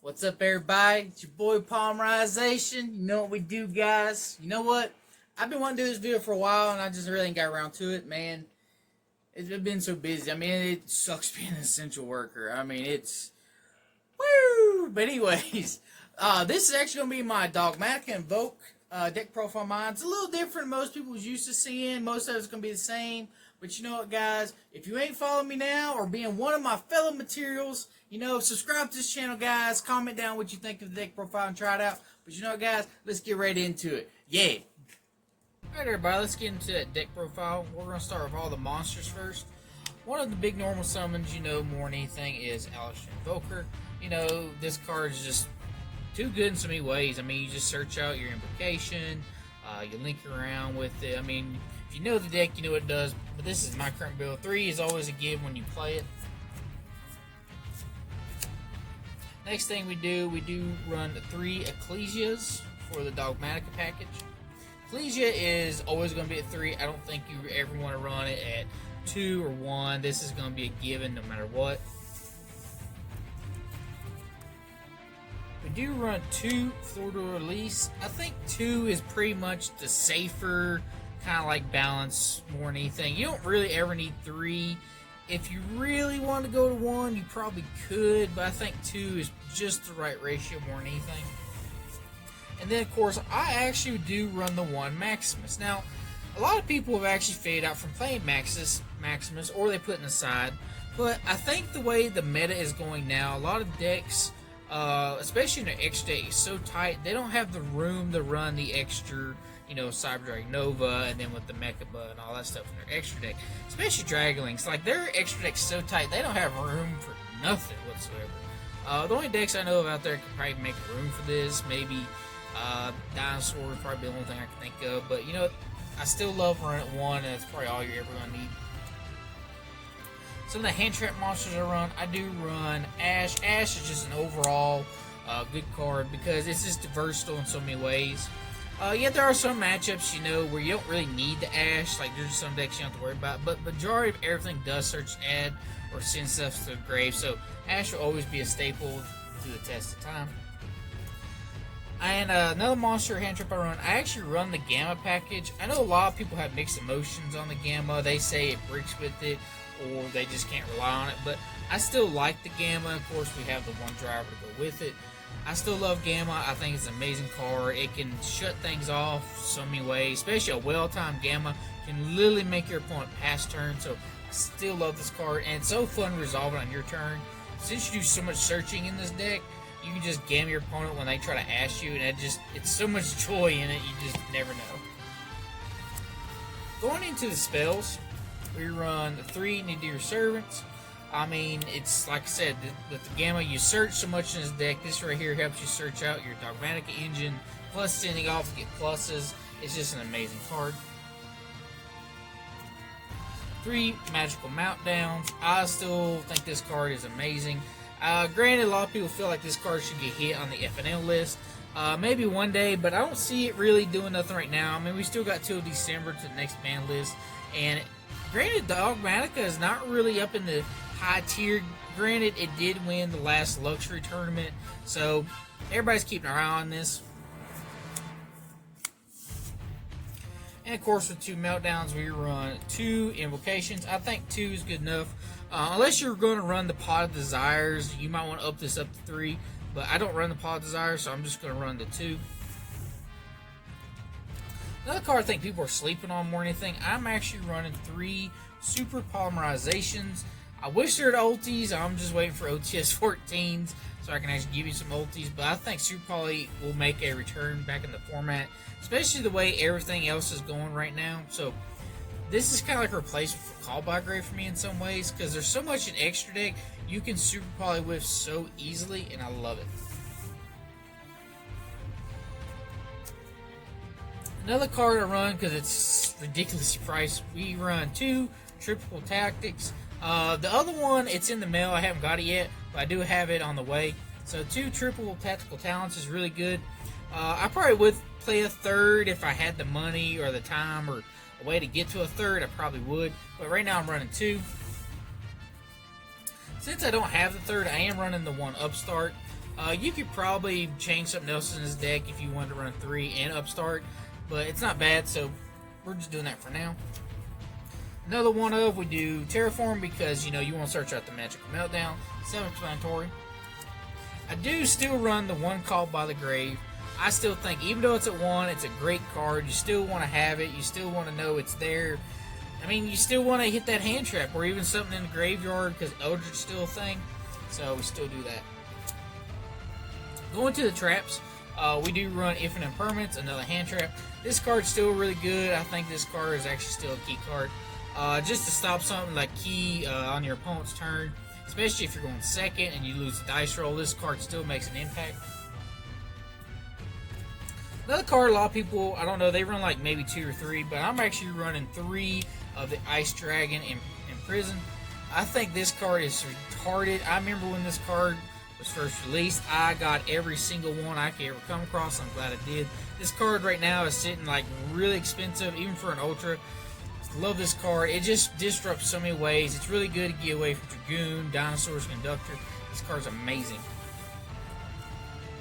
What's up, everybody? It's your boy Polymerization. You know what we do, guys. You know what? I've been wanting to do this video for a while, and I just really ain't got around to it, man. It's been so busy. I mean, it sucks being an essential worker. I mean, it's woo. But anyways, this is actually gonna be my Dogmatika Invoked deck profile mine. It's a little different than most people's used to seeing. Most of it's gonna be the same. But you know what, guys? If you ain't following me now or being one of my fellow materials, subscribe to this channel, guys. Comment down what you think of the deck profile and try it out. But you know what, guys? Let's get right into it. Yeah. Alright, everybody. Let's get into that deck profile. We're going to start with all the monsters first. One of the big normal summons, more than anything, is Alistair Invoker. This card is just too good in so many ways. I mean, you just search out your invocation. You link around with it. I mean, if you know the deck, you know what it does. But this is my current build. 3 is always a give when you play it. Next thing we do run 3 Ecclesias for the Dogmatika package. Ecclesia is always going to be at 3. I don't think you ever want to run it at 2 or 1. This is going to be a given no matter what. We do run 2 Florida Release. I think 2 is pretty much the safer kind of like balance more than anything. You don't really ever need 3. If you really want to go to 1, you probably could, but I think 2 is just the right ratio more than anything. And then, of course, I actually do run the 1 Maximus. Now, a lot of people have actually faded out from playing Maximus, or they put it aside. But I think the way the meta is going now, a lot of decks, especially in their extra deck, is so tight, they don't have the room to run the extra, Cyber Dragon Nova, and then with the Mechaba and all that stuff in their extra deck. Especially Dragonlings. Like, their extra deck's so tight, they don't have room for nothing whatsoever. The only decks I know of out there can probably make room for this. Maybe Dinosaur is probably the only thing I can think of. But, I still love running at 1, and that's probably all you're ever going to need. Some of the hand trap monsters I do run Ash. Ash is just an overall good card because it's just versatile in so many ways. Yeah, there are some matchups, where you don't really need the Ash. Like, there's some decks you don't have to worry about. But majority of everything does search add or send stuff to the grave. So, Ash will always be a staple through the test of time. And another monster hand trap I run, I actually run the Gamma package. I know a lot of people have mixed emotions on the Gamma. They say it breaks with it, or they just can't rely on it. But I still like the Gamma. Of course, we have the 1 driver to go with it. I still love Gamma. I think it's an amazing card. It can shut things off so many ways, especially a well-timed Gamma can literally make your opponent pass turn. So I still love this card, and it's so fun to resolve it on your turn. Since you do so much searching in this deck, you can just Gamma your opponent when they try to ash you, and it's so much joy in it, you just never know. Going into the spells, we run 3 Nadir Servants. I mean, it's like I said, with the Gamma, you search so much in this deck. This right here helps you search out your Dogmatika engine, plus sending off to get pluses. It's just an amazing card. 3 Magical Meltdowns. I still think this card is amazing. Granted, a lot of people feel like this card should get hit on the FNL list. Maybe one day, but I don't see it really doing nothing right now. I mean, we still got till December to the next ban list. And granted, Dogmatika is not really up in the high tier. Granted, it did win the last luxury tournament, so everybody's keeping an eye on this. And of course, with 2 Meltdowns, we run 2 Invocations. I think 2 is good enough. Unless you're going to run the Pot of Desires, you might want to up this up to 3. But I don't run the Pot of Desires, so I'm just going to run the 2. Another card I think people are sleeping on more than anything, I'm actually running 3 Super Polymerizations. I wish there were ultis. I'm just waiting for OTS 14s so I can actually give you some ultis. But I think Super Poly will make a return back in the format, especially the way everything else is going right now. So this is kind of like a replacement for Call by Grave for me in some ways, because there's so much in extra deck you can Super Poly with so easily, and I love it. Another card I run because it's ridiculously priced. We run 2 Triple Tactics. The other one, it's in the mail. I haven't got it yet, but I do have it on the way. So 2 Triple Tactical Talents is really good. I probably would play a 3rd if I had the money or the time or a way to get to a 3rd. I probably would, but right now I'm running 2. Since I don't have the 3rd, I am running the 1 Upstart. You could probably change something else in this deck if you wanted to run 3 and upstart, but it's not bad, so we're just doing that for now. Another one of, we do Terraform because, you want to search out the Magical Meltdown. Self-explanatory. I do still run the one Called by the Grave. I still think, even though it's at 1, it's a great card. You still want to have it. You still want to know it's there. I mean, you still want to hit that hand trap or even something in the graveyard because Eldritch is still a thing. So we still do that. Going to the traps, we do run Infinite Impermanence, another hand trap. This card's still really good. I think this card is actually still a key card. Just to stop something like key on your opponent's turn, especially if you're going second and you lose the dice roll, this card still makes an impact. Another card a lot of people, I don't know, they run like maybe 2 or 3, but I'm actually running 3 of the Ice Dragon in Prison. I think this card is retarded. I remember when this card was first released, I got every single one I could ever come across. I'm glad I did. This card right now is sitting like really expensive, even for an Ultra. Love this card. It just disrupts so many ways. It's really good to get away from Dragoon, Dinosaur's Conductor. This card's amazing.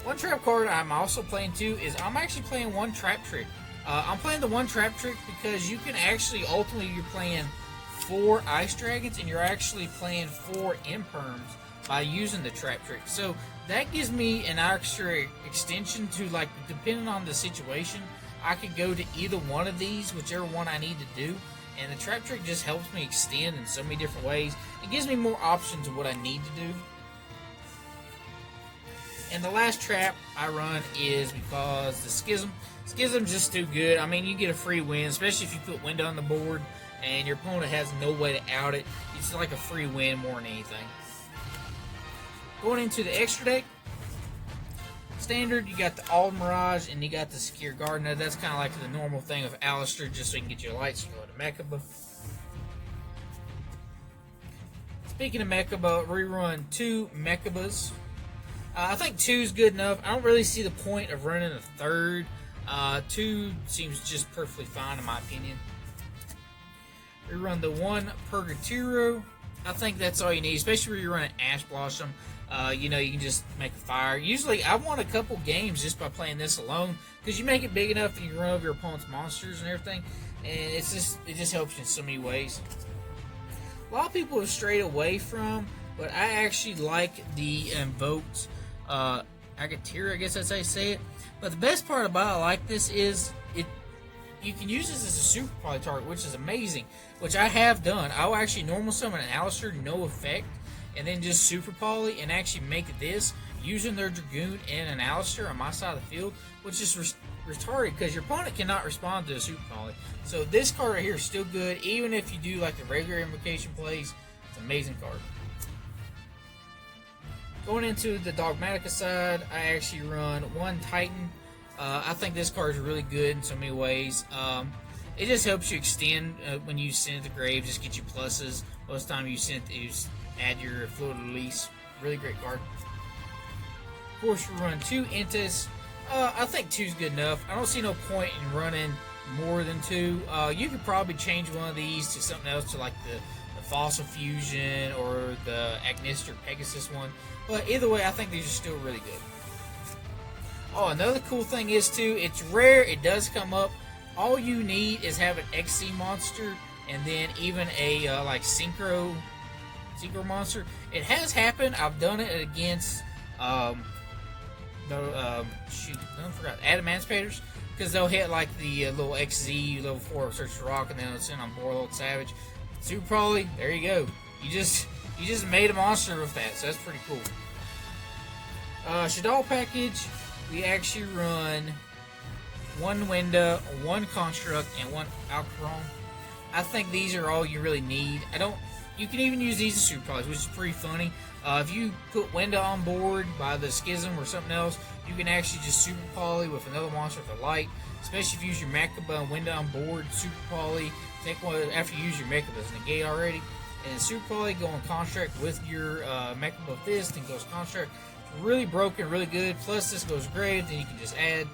One trap card I'm also playing too is I'm actually playing one Trap Trick. I'm playing the one Trap Trick because you can actually, ultimately, you're playing 4 Ice Dragons and you're actually playing 4 Imperms by using the Trap Trick. So that gives me an extra extension to, like, depending on the situation, I could go to either one of these, whichever one I need to do. And the Trap Trick just helps me extend in so many different ways. It gives me more options of what I need to do. And the last trap I run is because the Schism. Schism's just too good. I mean, you get a free win, especially if you put Window on the board and your opponent has no way to out it. It's like a free win more than anything. Going into the extra deck, standard, you got the Alden Mirage and you got the Secure Gardener. That's kind of like the normal thing of Alistair, just so you can get your lights. You go to Mechaba. Speaking of Mechaba, rerun 2 Mechabas. I think 2 is good enough. I don't really see the point of running a third. 2 seems just perfectly fine in my opinion. Rerun the 1 Purgatiro. I think that's all you need, especially when you're running Ash Blossom. You can just make a fire. Usually, I've won a couple games just by playing this alone, because you make it big enough and you can run over your opponent's monsters and everything, and it just helps you in so many ways. A lot of people have strayed away from, but I actually like the Invoked Agatira, I guess that's how you say it. But the best part about I like this is you can use this as a super poly target, which is amazing, which I have done. I'll actually normal summon an Alistair, no effect, and then just super poly and actually make this using their Dragoon and an Alistair on my side of the field, which is retarded because your opponent cannot respond to a super poly. So this card right here is still good, even if you do like the regular invocation plays. It's an amazing card. Going into the Dogmatika side, I actually run 1 Titan. I think this card is really good in so many ways. It just helps you extend when you send it to grave, just get you pluses. Most of the time you send it, you add your Fluid Release. Really great card. Of course, we run 2 Intis. I think 2 is good enough. I don't see no point in running more than 2. You could probably change one of these to something else, to like the Fossil Fusion or the Agnister Pegasus one. But either way, I think these are still really good. Oh, another cool thing is too, it's rare, it does come up. All you need is have an XC monster and then even a like synchro monster. It has happened. I've done it against I forgot, Adamanspators, because they'll hit like the little XZ level 4 Search for Rock, and then it'll send on Borload Savage. Super Probably, there you go. You just made a monster with that, so that's pretty cool. Shaddoll package, we actually run 1 Winda, 1 Construct, and 1 Alcaron. I think these are all you really need. You can even use these as super probably, which is pretty funny. If you put Winda on board by the Schism or something else, you can actually just super poly with another monster with a light. Especially if you use your Mechaba and Winda on board, super poly. Take one after you use your Mechaba's negate already, and then super poly go on Construct with your Mechaba Fist and goes Construct. It's really broken, really good. Plus this goes grave, then you can just add.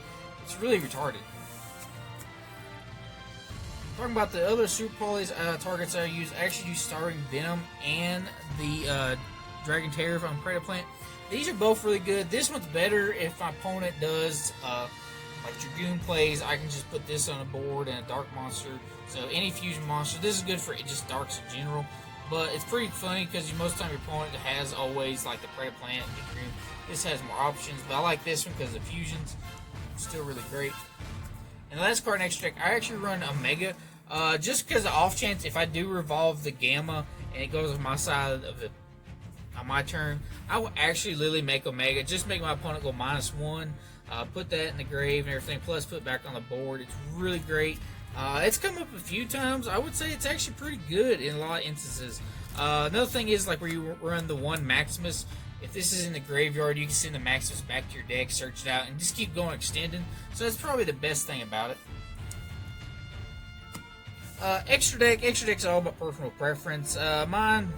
It's really retarded. Talking about the other super polys targets I use, I actually use Starving Venom and the Dragon Terror on Predator Plant. These are both really good. This one's better if my opponent does like Dragoon plays. I can just put this on a board and a Dark Monster. So any fusion monster. This is good for just Darks in general. But it's pretty funny because most of the time your opponent has always like the Predaplant and the Dragoon. This has more options, but I like this one because the fusions still really great. And the last card in extra deck, I actually run Omega. Just because the off chance if I do revolve the Gamma and it goes on my side of the on my turn, I will actually literally make Omega. Just make my opponent go -1. Put that in the grave and everything. Plus put it back on the board. It's really great. It's come up a few times. I would say it's actually pretty good in a lot of instances. Another thing is like where you run the one Maximus. If this is in the graveyard, you can send the Maximus back to your deck, search it out, and just keep going extending. So that's probably the best thing about it. Extra deck's all about personal preference. Mine,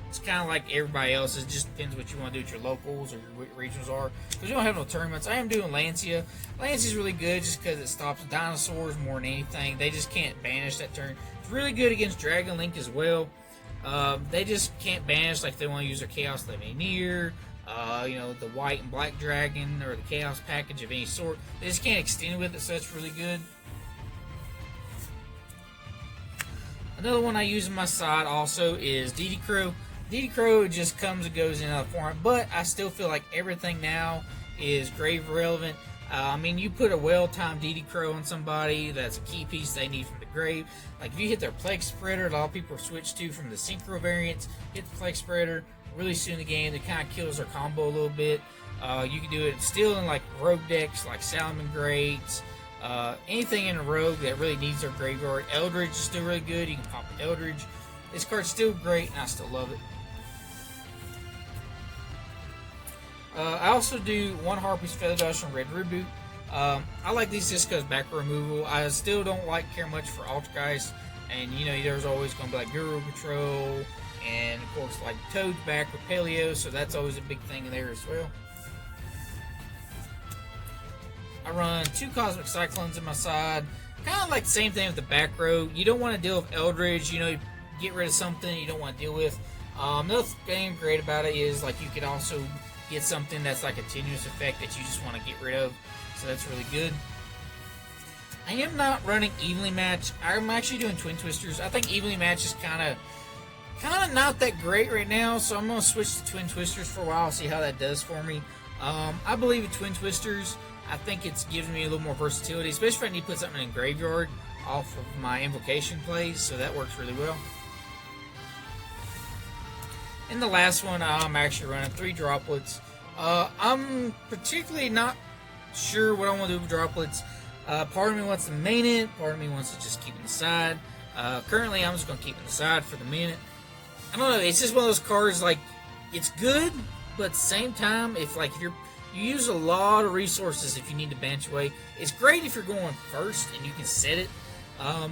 it's kind of like everybody else's. It just depends what you want to do with your locals or your regionals are. Because you don't have no tournaments. I am doing Lancia. Lancia's really good just because it stops dinosaurs more than anything. They just can't banish that turn. It's really good against Dragon Link as well. They just can't banish like if they want to use their Chaos Levineer, you know, the white and black dragon or the Chaos package of any sort. They just can't extend with it, so that's really good. Another one I use on my side also is DD Crow. DD Crow just comes and goes in another form, but I still feel like everything now is grave relevant. I mean, you put a well-timed DD Crow on somebody, that's a key piece they need from the grave. Like, if you hit their Plague Spreader, a lot of people switch to from the Synchro variants, hit the Plague Spreader, really soon in the game, it kind of kills their combo a little bit. You can do it still in, like, rogue decks, like Salamangreats, anything in a rogue that really needs their graveyard. Eldritch is still really good, you can pop an Eldritch. This card's still great, and I still love it. I also do one Harpy's Feather Duster and Red Reboot. I like these just because back removal. I still don't care much for Altergeist, and you know there's always going to be like Guru Patrol, and of course like Toad's back with Paleo, so that's always a big thing there as well. I run 2 Cosmic Cyclones in my side. Kind of like the same thing with the back row. You don't want to deal with Eldritch. You know, you get rid of something you don't want to deal with. Another thing great about it is like you could also get something that's like a continuous effect that you just want to get rid of, so that's really good. I am not running Evenly Match. I'm actually doing Twin Twisters. I think Evenly Match is kind of not that great right now, so I'm gonna switch to Twin Twisters for a while, see how that does for me. I believe in Twin Twisters. I think it's giving me a little more versatility, especially if I need to put something in graveyard off of my invocation plays, so that works really well. And the last one, I'm actually running 3 Droplets. I'm particularly not sure what I want to do with Droplets. Part of me wants to main it, part of me wants to just keep it in the side. Currently, I'm just going to keep it in the side for the minute. I don't know, it's just one of those cards, like, it's good, but at the same time, if you use a lot of resources if you need to bench away. It's great if you're going first and you can set it.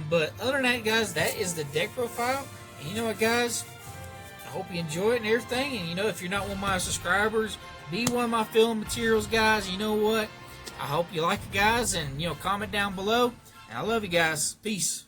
But other than that, guys, that is the deck profile. And you know what, guys? I hope you enjoy it and everything. And you know, if you're not one of my subscribers, be one of my film materials, guys. You know what? I hope you like it, guys. And, you know, comment down below. And I love you guys. Peace.